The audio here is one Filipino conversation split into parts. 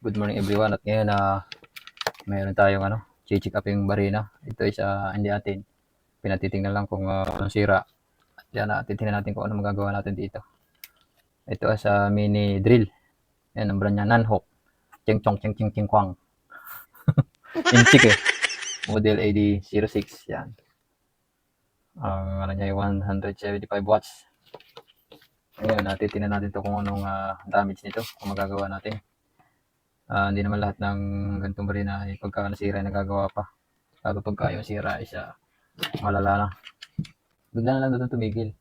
Good morning everyone, at ngayon mayroon tayong check up yung barina. Ito is hindi atin. Pinatitingnan lang kung anong sira. At yan, titingnan natin kung ano magagawa natin dito. Ito is mini drill. Yan, ang brand niya, Nanhok. Cheng Chong Cheng Cheng Cheng Kwang. Inchik Model AD06. Yan. Ang niya yung 175 watts. Ngayon, titingnan natin to kung anong damage nito, kung magagawa natin. Hindi naman lahat ng ganitong barina ay pagka nasira ay nagagawa pa. Lalo pagka yung sira ay malala na. Bigla na lang doon tumigil.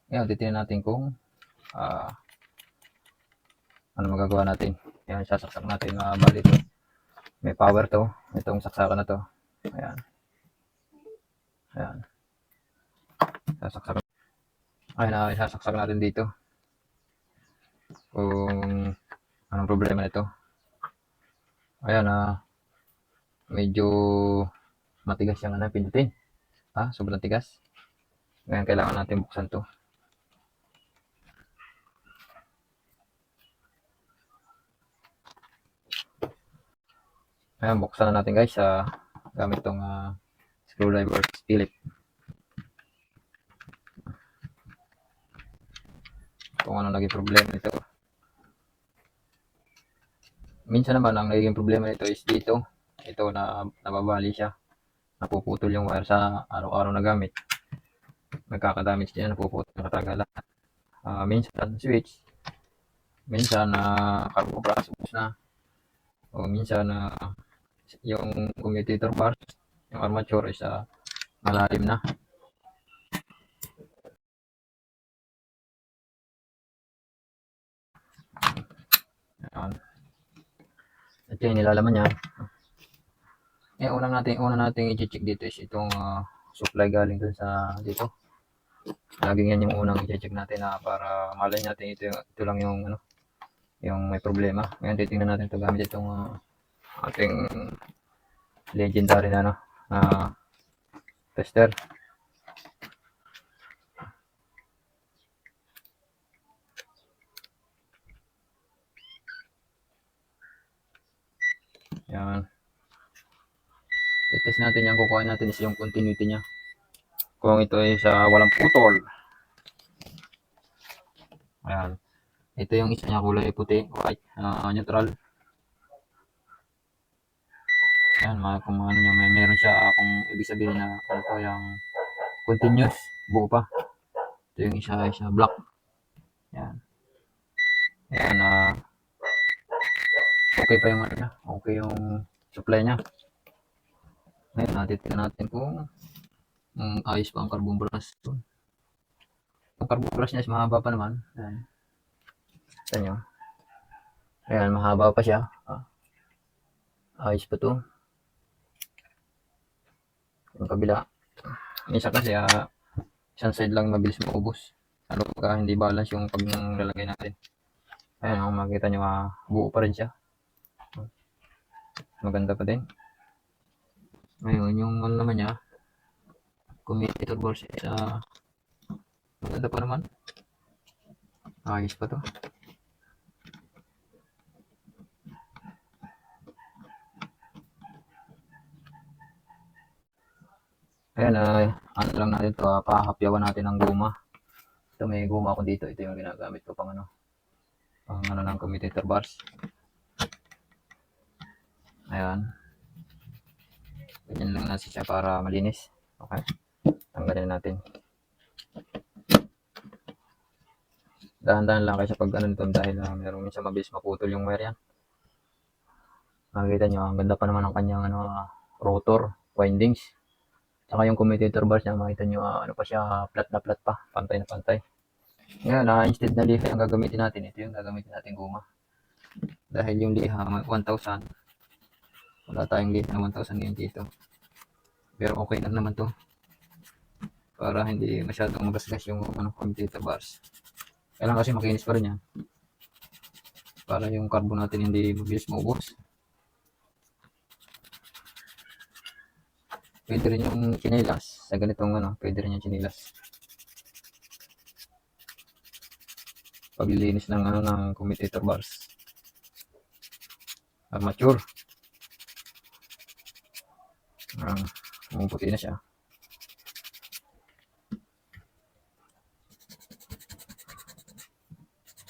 Ngayon, titingnan natin kung ano magagawa natin. Ayan, sasaksak natin. Bali ito. May power to. Itong saksakan na to. Ayan. Ayan. Sasaksak. Ayan, sasaksak natin dito. Kung anong problema nito. Ayan, medyo matigas yung pindutin. Sobrang tigas. Ngayon, kailangan natin buksan to. Ayan, buksan na natin guys. Gamit tong screwdriver Philip. Kung ano naging problema nito. Minsan naman ang naging problema nito is dito. Ito na nababali siya. Napuputol yung wire sa araw-araw na gamit. Nagkakadamage din, napuputol na katagalan. Minsan switch. Minsan carbo brush ubos na. O minsan yung commutator bars, yung armature is malalim na. Ayan. At yung nilalaman niya. Una natin i-check dito is itong supply galing dun sa dito. Laging yan yung unang i-check natin para malay natin ito lang yung yung may problema. Ngayon titingnan natin ito gamit itong ating legendary na tester. Yan. I-test natin yan. Kukuha natin is yung continuity niya. Kung ito ay walang putol. Ayan. Ito yung isa niya, kulay puti, white, neutral. Ayan, kung ano niya, meron siya, kung ibig sabihin na yung continuous, buo pa. Ito yung isa black. Ayan. Ayan, okay pa yung okay yung supply niya. Ngayon, titignan natin kung ayos pa ang carbon brush. Ang carbon brush niya is mahaba pa naman. Ayan. Ito nyo. Ayan, mahaba pa siya. Ayos pa to. Yung kabila. Isa kasi isang side lang mabilis maubos. Ano pagka hindi balance yung paglalagay natin. Ayan, kung makikita nyo, buo pa rin siya. Maganda pa din. Ngayon, yung naman niya, commutator bars is maganda pa naman. Ayos pa to. Ayan, ano lang natin to, pahapyawan natin ng guma. Ito, may guma ako dito. Ito yung ginagamit ko pang ng commutator bars. Ayan. Ganyan lang natin siya para malinis. Okay. Tanggalin natin. Dahan-dahan lang kayo sa pag nito dahil meron minsan mabilis maputol yung wire yan. Makikita nyo, ang ganda pa naman ng kanyang rotor, windings. Saka yung commutator bars niya, makita nyo, pa siya, flat na flat pa, pantay na pantay. Ngayon, instead na liha ang gagamitin natin, ito yung gagamitin natin guma. Dahil yung liha, 1,000. Wala tayong liha na 1,000 ngayon dito. Pero okay lang naman to. Para hindi masyadong magasgas yung commutator bars. Kailangan kasi makinis pa rin yan. Para yung carbon natin hindi mabilis maubos. Pwede rin yung chinilas. Sa ganitong pwede rin yung chinilas. Paglilinis ng ng commutator bars. armature. Pumuputi na siya.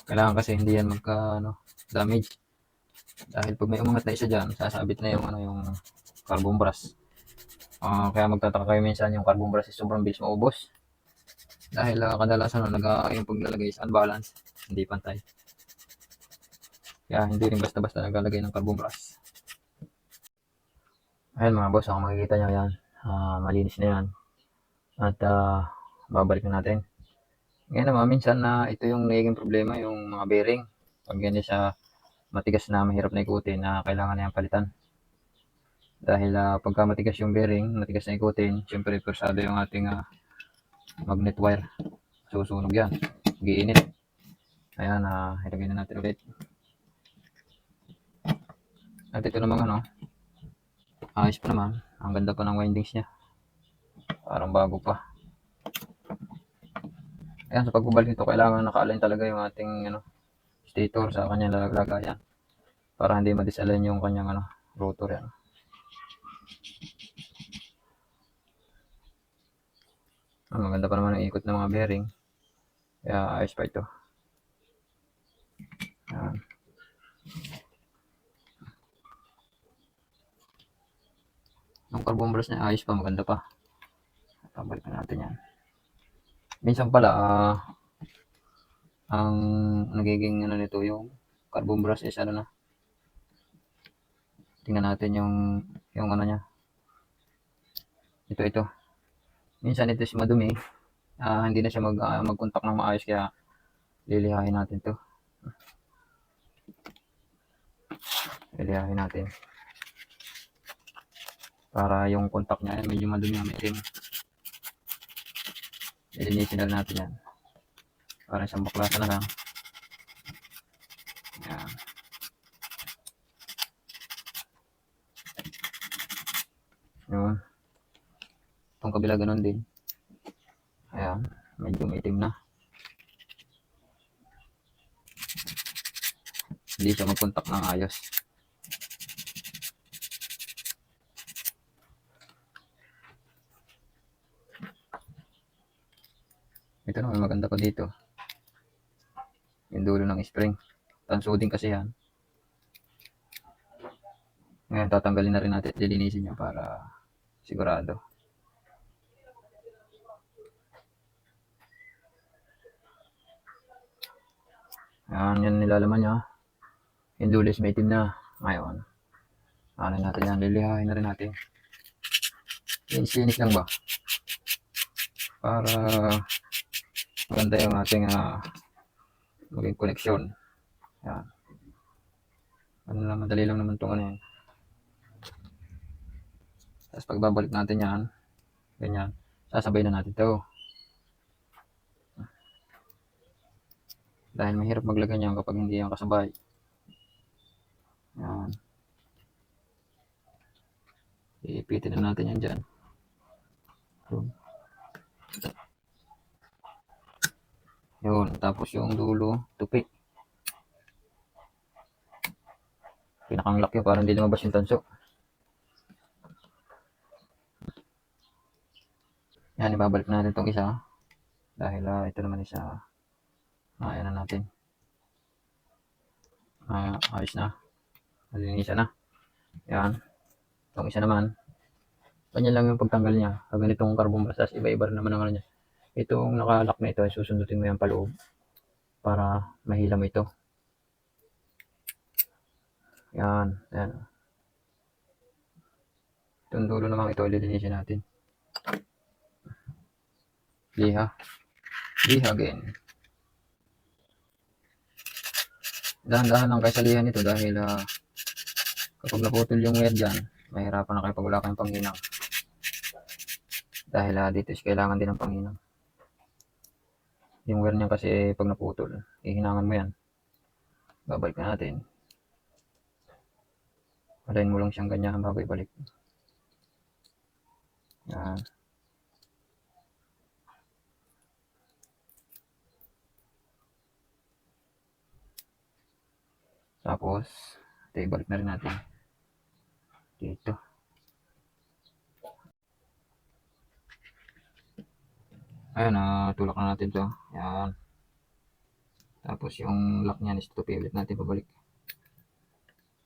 Kailangan kasi hindi yan damage. Dahil pag may umangat na isa dyan, sasabit na yung carbon brush. Kaya magtataka kayo minsan yung carbon brush is sobrang bilis maubos. Dahil kadalasan yung paglalagay is unbalance, hindi pantay. Kaya hindi rin basta-basta naglalagay ng carbon brush. Ayan mga boss, kung makikita nyo yan, malinis na yan. At babalik na natin. Ngayon naman, minsan ito yung nagiging problema, yung mga bearing. Pag yan siya matigas na mahirap na ikutin, kailangan na yung palitan. Dahil pagka matigas yung bearing, matigas na ikutin, syempre persado yung ating magnet wire. Susunog yan, giinit. Ayan, ilagay na natin ulit. At ito naman ayos pa naman. Ang ganda pa ng windings niya. Parang bago pa. Ayan, sa pagbabalik nito, kailangan naka-align talaga yung ating stator sa kanyang lagayan. Para hindi ma-disalign yung kanyang rotor yan. Maganda pa naman ang ikot ng mga bearing. Kaya ayos pa ito. Ayan. Ang carbon brush niya ayos pa, maganda pa. Pabalik na natin yan. Minsan pala, ang nagiging nito yung carbon brush is tingnan natin yung niya. Ito. Minsan ito is madumi. Hindi na siya mag-contact ng maayos, kaya lilihain natin to. Lilihain natin. Para yung contact niya medyo madumi ang itim. Lilinisin na natin yan. Para isang baklasan na lang. Yan. Yun. Itong kabila ganun din. Ayan. Medyo maitim na. Hindi siya mag-contact ng ayos. Ito naman maganda pa dito. Yung dulo ng spring. Tansudin kasi yan. Ngayon tatanggalin na rin natin at lilinisin niya para sigurado. Yan nilalaman niya. Yung dulo is may itim na. Ngayon. Natin yan. Lilihain na rin natin. Linis lang ba? Para maganda yung ating maging connection. Yan. Madali lang naman itong yan. Tapos pagbabalik natin yan, ganyan, sasabay na natin ito. Dahil mahirap maglagay niyan kapag hindi yan kasabay. Yan. Ipitin na natin yan dyan. Yun. Tapos yung dulo, tupi. Pinakang lock yun para hindi lumabas yung tanso. Yan, ibabalik natin itong isa. Dahil ito naman isa. Ayan na natin. Ayos na. Nalinisan na. Yan. Itong isa naman. Ganyan lang yung pagtanggal niya. Ganitong carbon brush. Iba-iba rin naman ang niya. Itong nakalock na ito, susundutin mo yan paloob para mahila mo ito. Yan. Yan. Itong dulo naman ito, lilinisin natin. Liha again. Dahan-dahan lang kayo sa liha nito dahil kapag naputol yung wire dyan, mahirapan na kayo pag wala kayong panghinang. Dahil dito is kailangan din ng panghinang. Yung wire niya kasi pag naputol, ihinangan mo yan. Babalik na natin. Alayin mo lang siyang ganyan bago ibalik. Yan. Tapos, Ito, ibalik na rin natin dito. Ayun, tulak na natin to. Yan. Tapos yung lock niyan is tutupi ulit natin pabalik.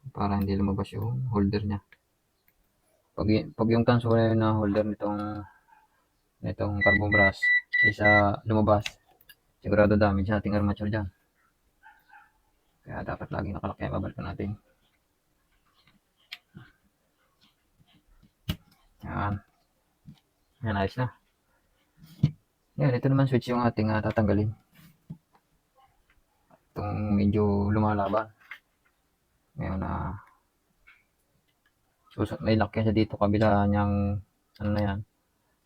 Para hindi lumabas yung holder niya. Pag yung tanso na holder nitong carbon brass isa lumabas, sigurado damage sa ating armature dyan. Kaya dapat lagi nakalak. Kaya babalik natin. Yan. Yan, ayos na. Yan, ito naman switch yung ating tatanggalin. Itong medyo lumalaban. Ngayon may lock yan siya dito kabila niyang ano na yan.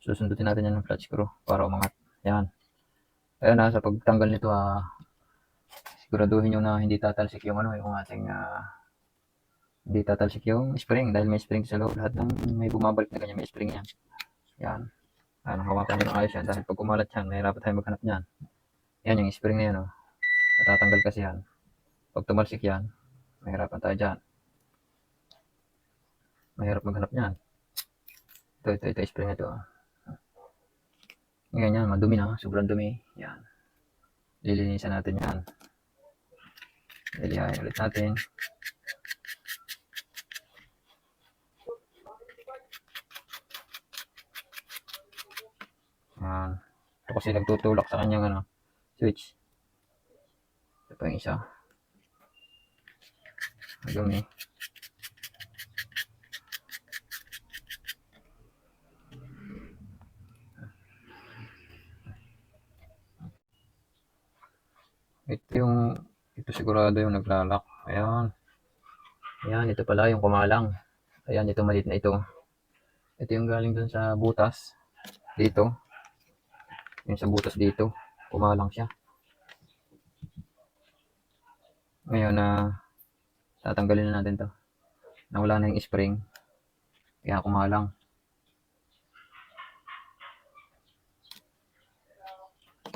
Susundutin natin yan ng clutch screw para umangat. Yan. Ayun sa pagtanggal nito siguraduhin nyo na hindi tatalsik yung yung ating hindi tatalsik yung spring dahil may spring sa loob. Lahat ng may bumabalik na ganyan may spring yan. Yan. Hawakan nyo ng ayos yan dahil pag kumalat yan, mahirapan tayo maghanap yan. Yan yung spring na yan. Natatanggal kasi yan. Pag tumalsik yan, mahirapan tayo dyan. Mahirap maghanap yan. Ito spring na ito. Ngayon yan, madumi na. Sobrang dumi. Yan. Lilinisan natin yan. Lilihain ulit natin. Yan. Ito kasi nagtutulak sa kanyang switch. Ito pa yung isa. Madumi. Ito sigurado yung naglalak. Ayan. Ayan, ito pala yung kumalang. Ayan, ito maliit na ito. Ito yung galing dun sa butas. Dito. Yung sa butas dito. Kumalang siya. Ngayon tatanggalin na natin to. Nawala na yung spring. Kaya kumalang.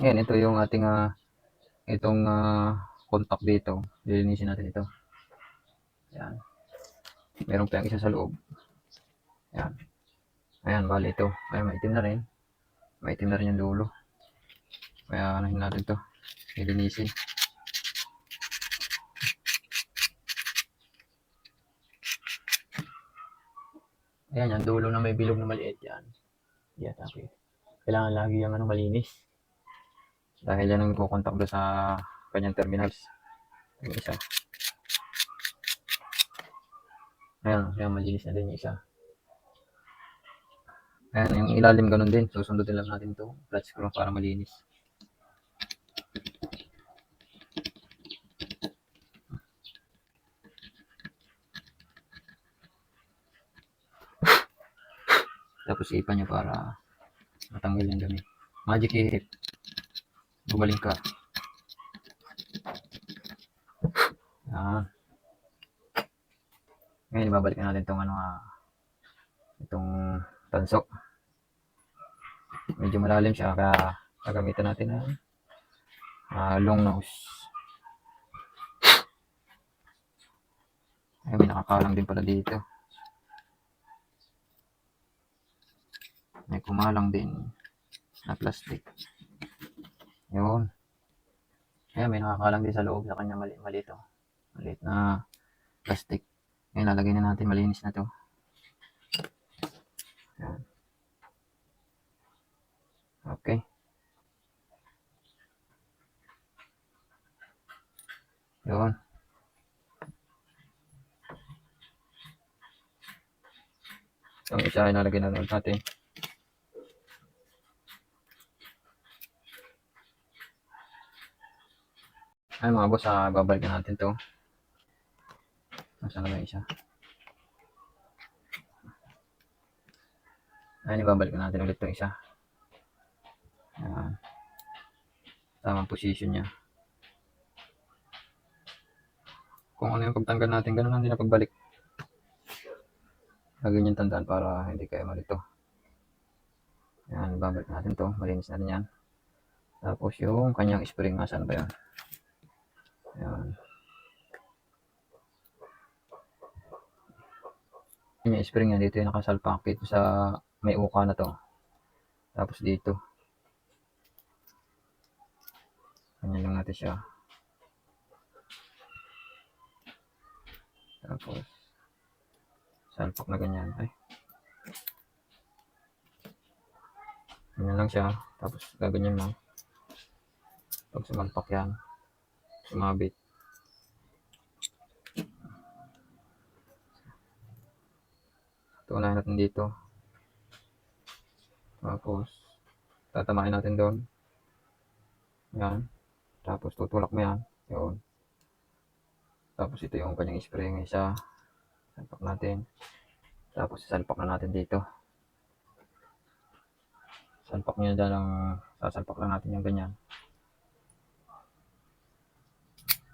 Ngayon, ito yung ating itong contact dito. Lilinisin natin ito. Ayan. Meron pa yung isa sa loob. Ayan. Ayan, bali ito. Ayan, maitim na rin. Maitim na rin yung dulo. Kaya anahin natin to. Lilinisin. Ayan, yung dulo na may bilog na maliit yan. Yan, okay. Kailangan lagi yung malinis. Dahil yan ang kukontak doon sa kanyang terminals. Yung isa. Ayan, malinis na din yung isa. Ayan, yung ilalim ganun din. Susundutin lang natin ito. Clutch screw para malinis. Tapos ipan nyo para matanggal yung dumi. Magic ihip. Gumaling ka. Ayan. Ngayon, ibabalik natin itong itong tansok. Medyo malalim siya kaya gagamitan natin ng long nose. Ay, may nakakalang din pala dito. May kumalang din na plastic. Yun. Ayan, may nakakalang din sa loob sa kanya maliit na plastic. Ngayon, lalagay na natin. Malinis na to. Ayan. Okay. Yun. Yung isa ay nalagay na natin. Ay mga boss, babalikan natin to. Nasaan na ba isa? Ayan, ibabalikan natin ulit to isa. Ayan. Tamang position niya. Kung ano yung pagtanggal natin, ganun lang din na pagbalik. Lagi niyang tandaan para hindi kayo malito. Ayan, ibabalik natin to. Malinis natin yan. Tapos yung kanyang spring, saan ba yan? Ayan. Yung spring niya dito yung nakasalpak dito sa may uka na 'to. Tapos dito, ganyan lang natin siya. Tapos salpak na ganyan. Ay, ganyan lang siya. Tapos gaganyan lang. Pag sumalpak yan, sumabit. Tuunahin natin dito. Tapos tatamain natin doon. Yan. Tapos tutulak mo yan. Yun. Tapos ito yung kanyang spray ng isa. Salpak natin. Tapos salpak na natin dito. Salpak nyo dyan lang. Sasalpak lang natin yung ganyan.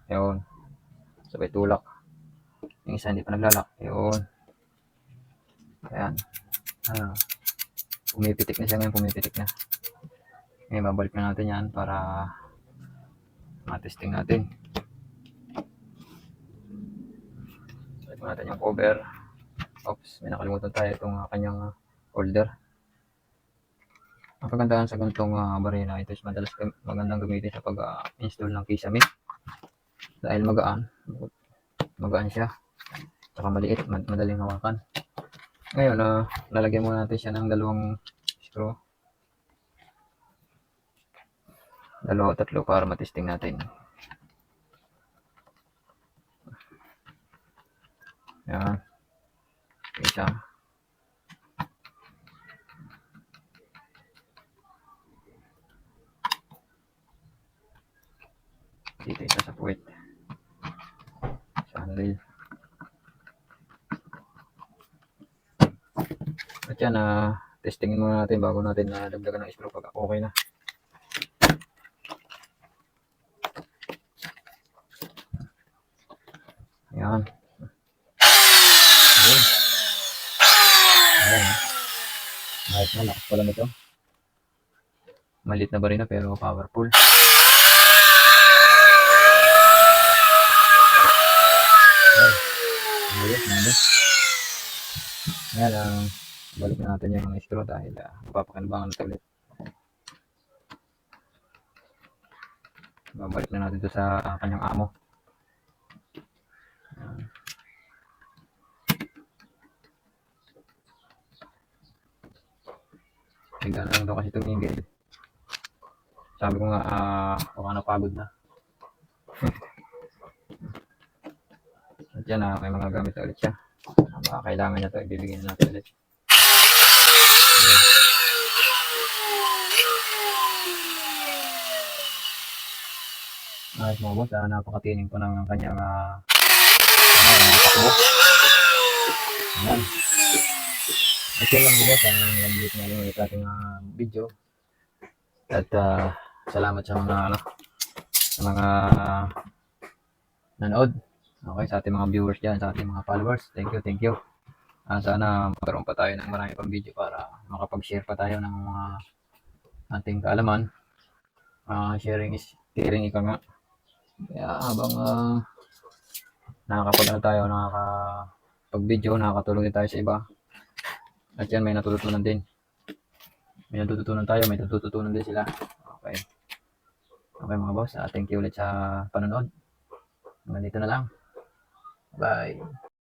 Yun. Sabay tulak. Yung isa hindi pa naglalak. Yun. Ayan. Pumipitik na siya ngayon. Pumipitik na. Ngayon babalik na natin yan para matesting natin. Balik natin yung cover. Oops, may nakalimutan tayo itong kanyang holder. Ang kagandahan sa ganitong barina, ito is madalas magandang gamitin sa pag-install ng kisame. Dahil magaan siya. Tsaka maliit, madaling hawakan. Ngayon, lalagyan muna natin siya ng dalawang screw. 2 o 3 para matesting natin. Yan. Isa. Dito isa sa puwet. Sa handle. At yan, testingin muna natin bago natin dagdagan ng screw pag okay na. Yan. Ayan. Ayan. Kahit malakas pala nito. Maliit na barina pero powerful. Ayan, balik na natin yung screw dahil mapapakinabangan natin ulit. Babalik na natin ito sa kanyang amo. Tignan lang daw kasi tumigil. Sabi ko nga, baka napagod na. At yan, may mga gamit ulit siya. Baka kailangan niya ito, ibibigay na natin ulit. Ayos mga boss, napakatining po ng kanyang takbo. Ayan. At yun lang po boss, nag-edit na ulit ating video. At salamat sa mga nanood. Okay, sa ating mga viewers dyan, sa ating mga followers. Thank you. Sana magkaroon pa tayo ng marami pang video para makapag-share pa tayo ng mga ating kaalaman. Sharing is caring, ika nga. Kaya habang nakakapag-video, nakakatulong din tayo sa iba. At yan, may natututunan din. May natututunan tayo, may natututunan din sila. Okay mga boss, thank you ulit sa panonood. Ganito na lang. Bye.